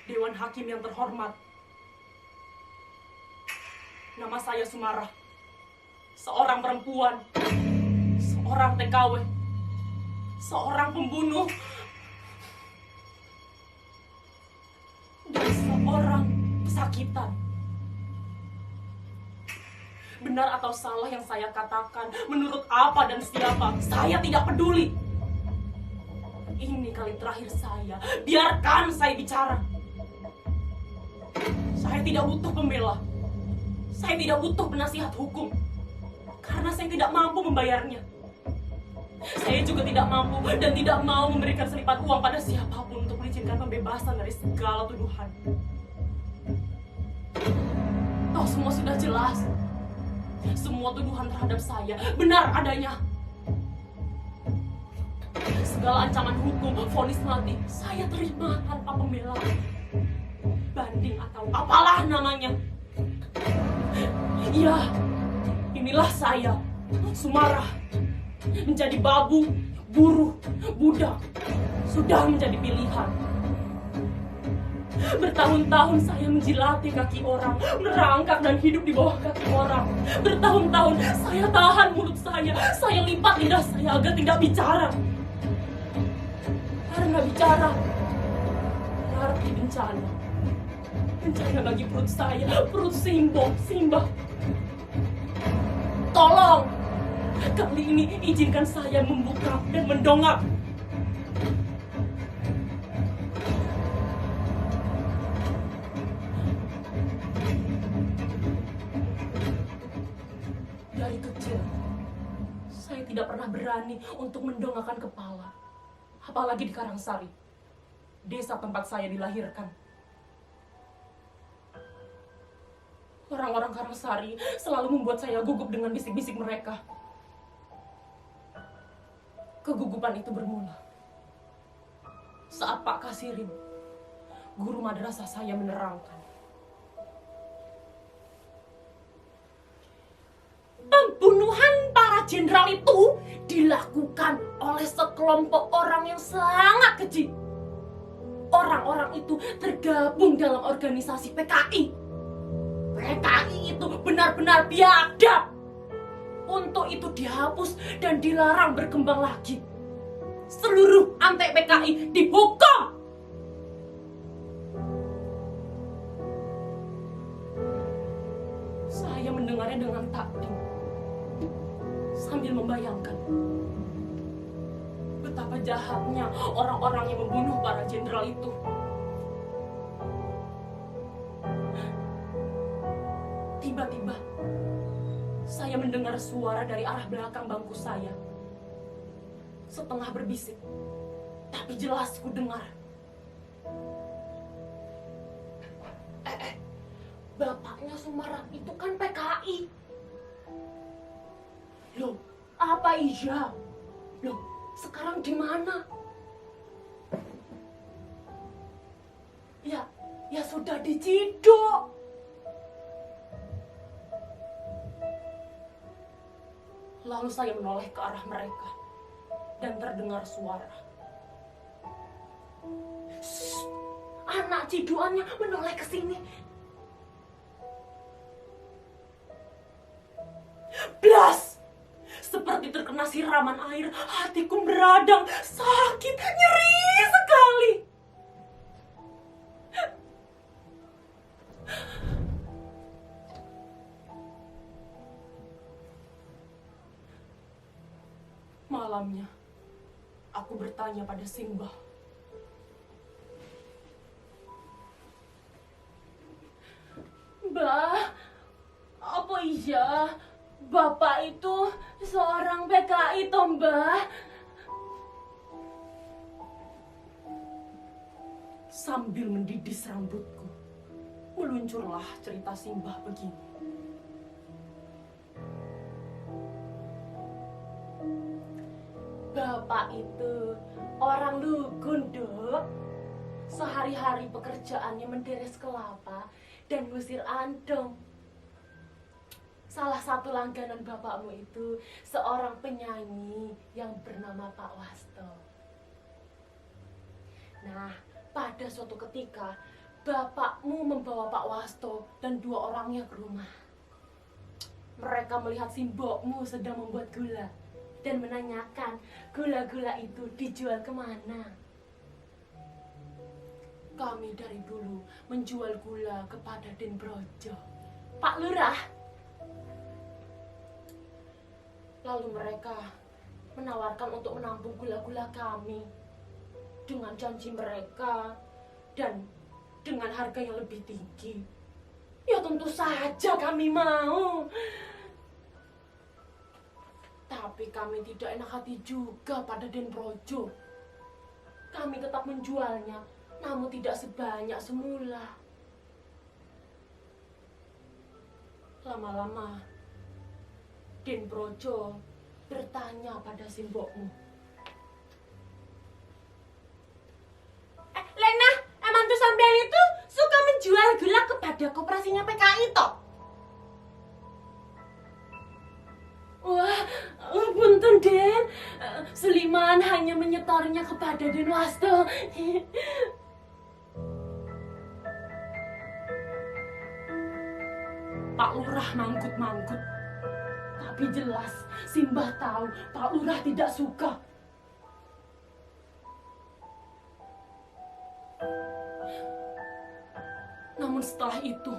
Dewan Hakim yang terhormat. Nama saya Sumarah. Seorang perempuan, seorang TKW, seorang pembunuh, dan seorang pesakitan. Benar atau salah yang saya katakan, menurut apa dan siapa, saya tidak peduli. Ini kali terakhir saya, biarkan saya bicara. Saya tidak butuh pembela. Saya tidak butuh penasihat hukum. Karena saya tidak mampu membayarnya. Saya juga tidak mampu dan tidak mau memberikan selipat uang pada siapapun untuk mengizinkan pembebasan dari segala tuduhan. Toh semua sudah jelas. Semua tuduhan terhadap saya benar adanya. Segala ancaman hukum, vonis mati, saya terima tanpa pembela. Banding atau apalah namanya. Iya, inilah saya, Sumarah. Menjadi babu, buruh, budak, sudah menjadi pilihan. Bertahun-tahun saya menjilati kaki orang, merangkak dan hidup di bawah kaki orang. Bertahun-tahun saya tahan mulut saya lipat lidah saya agar tidak bicara. Karena bicara berarti bencana. Bencana bagi perut saya, perut Simbah. Tolong, kali ini izinkan saya membuka dan mendongak. Dari kecil, saya tidak pernah berani untuk mendongakkan kepala. Apalagi di Karangsari, desa tempat saya dilahirkan. Orang-orang Karangsari selalu membuat saya gugup dengan bisik-bisik mereka. Kegugupan itu bermula saat Pak Kasirin, guru madrasah saya, menerangkan. Pembunuhan para jenderal itu dilakukan oleh sekelompok orang yang sangat keji. Orang-orang itu tergabung dalam organisasi PKI. PKI itu benar-benar biadab. Untuk itu dihapus dan dilarang berkembang lagi. Seluruh antek PKI dihukum. Saya mendengarnya dengan takdim, sambil membayangkan betapa jahatnya orang-orang yang membunuh para jenderal itu. Tiba-tiba saya mendengar suara dari arah belakang bangku saya. Setengah berbisik, tapi jelas ku dengar. Bapaknya Sumarah itu kan PKI. Loh, apa iya? Loh, sekarang di mana? Ya sudah diciduk. Lalu saya menoleh ke arah mereka dan terdengar suara. Shh, anak ciduannya menoleh ke sini. Blas! Seperti terkena siraman air, hatiku meradang, sakit, nyeri sekali. Malamnya, aku bertanya pada Simbah. Mbah, apa iya Bapak itu seorang PKI toh, Mbah? Sambil mendidis rambutku, meluncurlah cerita Simbah begini. Bapak itu orang lugun, Dok. Sehari-hari pekerjaannya menderes kelapa dan ngusir andong. Salah satu langganan bapakmu itu seorang penyanyi yang bernama Pak Wasto. Nah, pada suatu ketika bapakmu membawa Pak Wasto dan 2 orangnya ke rumah. Mereka melihat simbokmu sedang membuat gula dan menanyakan gula-gula itu dijual kemana. Kami dari dulu menjual gula kepada Den Brojo, Pak Lurah. Lalu mereka menawarkan untuk menampung gula-gula kami dengan janji mereka dan dengan harga yang lebih tinggi. Ya tentu saja kami mau. Tapi kami tidak enak hati juga pada Den Brojo. Kami tetap menjualnya, namun tidak sebanyak semula. Lama-lama, Den Brojo bertanya pada simbokmu. Lena, emang tuh sampean itu suka menjual gula kepada koperasinya PKI toh? Wah, punten Den, Suliman hanya menyetornya kepada Den Wasto. Pak Lurah manggut-manggut. Tapi jelas, Simbah tahu Pak Lurah tidak suka. Namun setelah itu,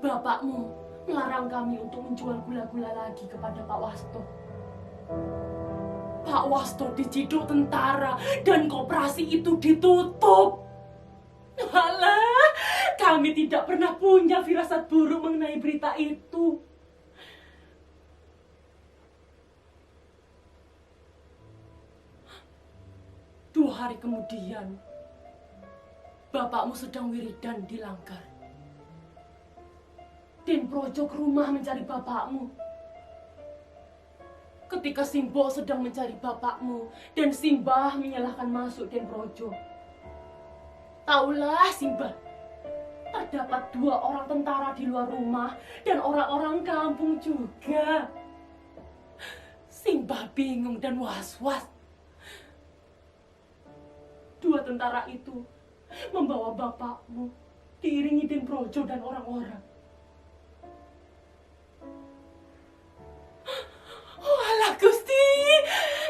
bapakmu melarang kami untuk menjual gula-gula lagi kepada Pak Wasto. Pak Wasto diciduk tentara dan koperasi itu ditutup. Alah, kami tidak pernah punya firasat buruk mengenai berita itu. Dua hari kemudian, bapakmu sedang wiridan di Langgar. Den Brojo ke rumah mencari bapakmu. Ketika Simbok sedang mencari bapakmu dan Simbah menyalahkan masuk Den Brojo. Taulah Simbah, terdapat 2 orang tentara di luar rumah dan orang-orang kampung juga. Simbah bingung dan was-was. 2 tentara itu membawa bapakmu diiringi Den Brojo dan orang-orang. Walah Gusti,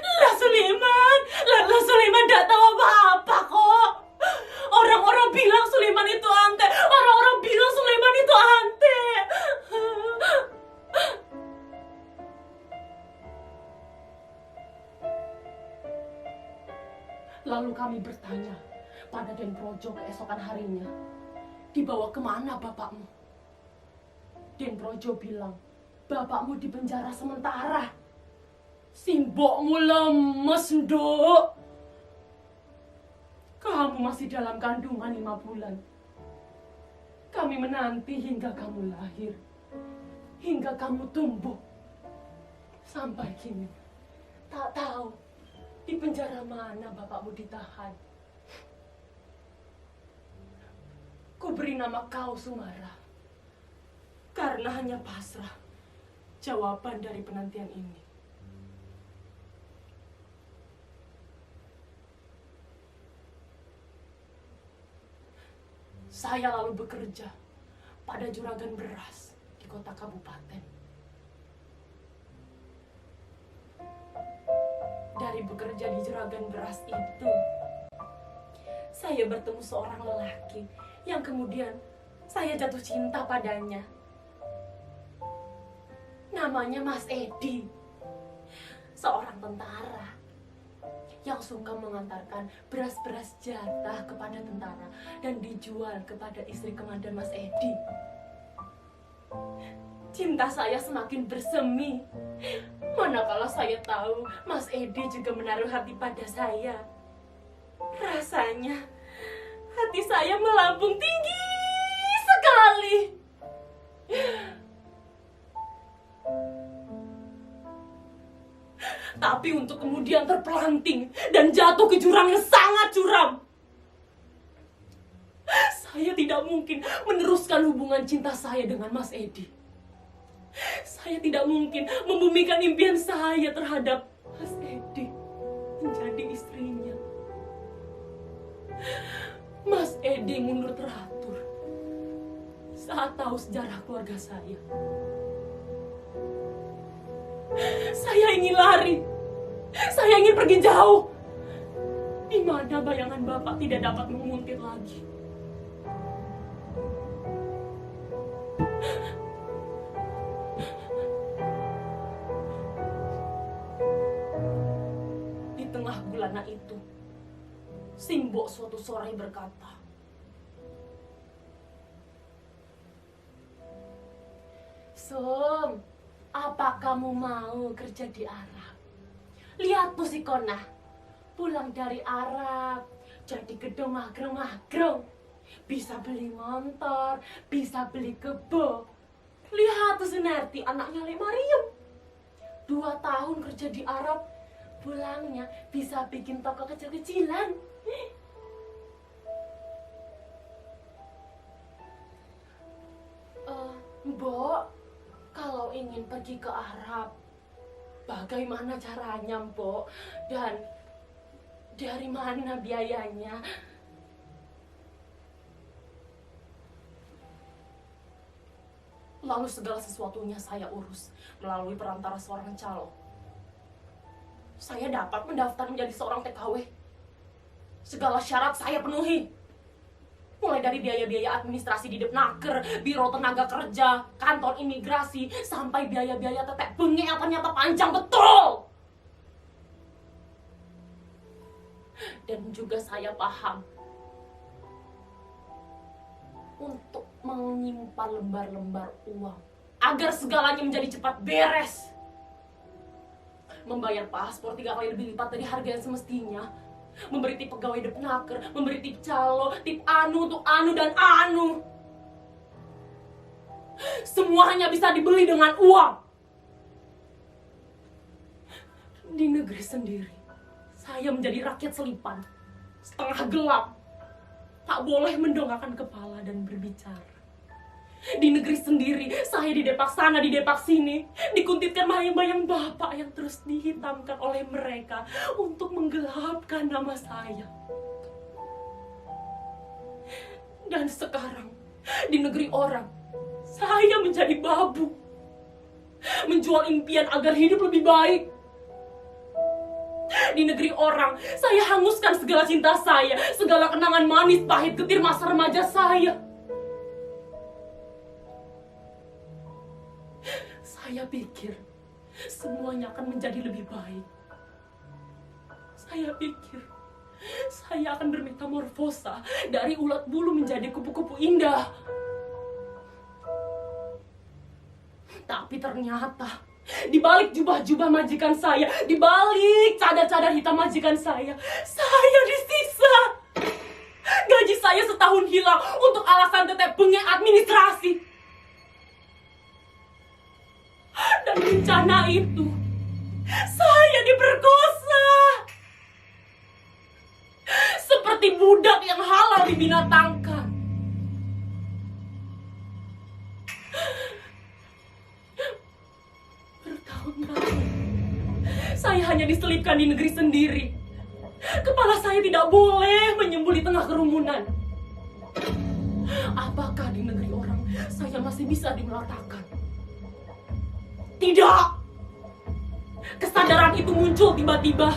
lah Suleman tidak tahu apa-apa kok. Orang-orang bilang Suleman itu ante. Orang-orang bilang Suleman itu ante. Lalu kami bertanya pada Den Brojo keesokan harinya, dibawa kemana bapakmu? Den Brojo bilang, bapakmu di penjara sementara. Simbokmu lemes, Nduk. Kamu masih dalam kandungan 5 bulan. Kami menanti hingga kamu lahir, hingga kamu tumbuh. Sampai kini, tak tahu di penjara mana bapakmu ditahan. Ku beri nama kau Sumara, karena hanya pasrah jawaban dari penantian ini. Saya lalu bekerja pada juragan beras di kota kabupaten. Dari bekerja di juragan beras itu, saya bertemu seorang lelaki yang kemudian saya jatuh cinta padanya. Namanya Mas Edi, seorang tentara yang suka mengantarkan beras-beras jatah kepada tentara dan dijual kepada istri komandan Mas Edi. Cinta saya semakin bersemi, manakala saya tahu Mas Edi juga menaruh hati pada saya. Rasanya hati saya melambung tinggi sekali. Tapi untuk kemudian terpelanting dan jatuh ke jurang yang sangat curam. Saya tidak mungkin meneruskan hubungan cinta saya dengan Mas Edi. Saya tidak mungkin membumikan impian saya terhadap Mas Edi menjadi istrinya. Mas Edi mundur teratur. saat tahu sejarah keluarga saya ingin lari. Saya ingin pergi jauh. Di mana bayangan Bapak tidak dapat menguntit lagi. Di tengah gulana itu, Simbo suatu sore berkata, "Sum, apa kamu mau kerja di Arab? Lihat tuh si Konah, pulang dari Arab, jadi gedung magrong-magrong. Bisa beli motor, bisa beli kebo. Lihat tuh Sunarti, anaknya Le Mariam. 2 tahun kerja di Arab, pulangnya bisa bikin toko kecil-kecilan." Mbok, kalau ingin pergi ke Arab, bagaimana caranya, Mbok? Dan dari mana biayanya? Lalu segala sesuatunya saya urus melalui perantara seorang calo. Saya dapat mendaftar menjadi seorang TKW. Segala syarat saya penuhi. Mulai dari biaya-biaya administrasi di Depnaker, Biro Tenaga Kerja, kantor imigrasi, sampai biaya-biaya tetek bengek yang ternyata panjang betul. Dan juga saya paham untuk menyimpan lembar-lembar uang agar segalanya menjadi cepat beres. Membayar paspor 3 kali lebih lipat dari harga yang semestinya. Memberi tip pegawai Depnaker, memberi tip calo, tip anu untuk anu dan anu. Semuanya bisa dibeli dengan uang. Di negeri sendiri, saya menjadi rakyat selipan, setengah gelap. Tak boleh mendongakkan kepala dan berbicara. Di negeri sendiri, saya didepak sana, didepak sini. Dikuntitkan bayang-bayang Bapak yang terus dihitamkan oleh mereka untuk menggelapkan nama saya. Dan sekarang, di negeri orang, saya menjadi babu. Menjual impian agar hidup lebih baik. Di negeri orang, saya hanguskan segala cinta saya, segala kenangan manis pahit getir masa remaja saya. Saya pikir semuanya akan menjadi lebih baik. Saya pikir saya akan bermetamorfosa dari ulat bulu menjadi kupu-kupu indah. Tapi ternyata di balik jubah-jubah majikan saya, di balik cadar-cadar hitam majikan saya disiksa. Gaji saya setahun hilang untuk alasan tetep bengek administrasi. Dan bencana itu, saya diperkosa. Seperti budak yang halal dibinatangkan. Bertahun-tahun, saya hanya diselipkan di negeri sendiri. Kepala saya tidak boleh menyembul di tengah kerumunan. Apakah di negeri orang saya masih bisa dimelatakan? Tidak. Kesadaran itu muncul tiba-tiba.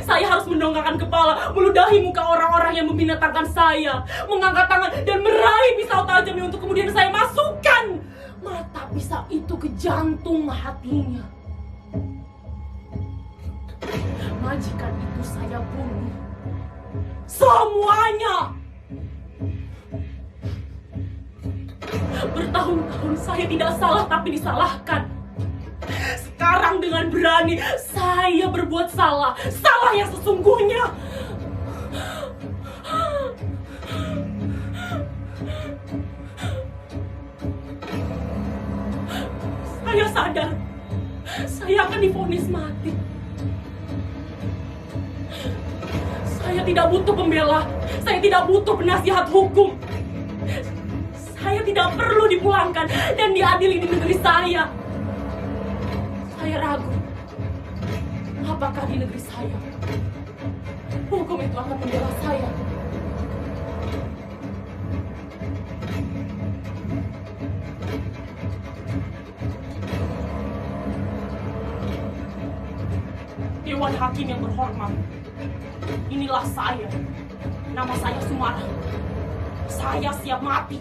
Saya harus mendongakkan kepala, meludahi muka orang-orang yang membinatangkan saya, mengangkat tangan dan meraih pisau tajamnya untuk kemudian saya masukkan mata pisau itu ke jantung hatinya. Majikan itu saya bunuh. Semuanya. Bertahun-tahun saya tidak salah tapi disalahkan. Sekarang dengan berani saya berbuat salah yang sesungguhnya. Saya sadar saya akan divonis mati. Saya tidak butuh pembela, saya tidak butuh penasihat hukum. Saya tidak perlu dipulangkan dan diadili di negeri saya. Saya ragu, apakah di negeri saya hukum itu akan membela saya? Tuan Hakim yang berhormat, inilah saya. Nama saya Sumara. Saya siap mati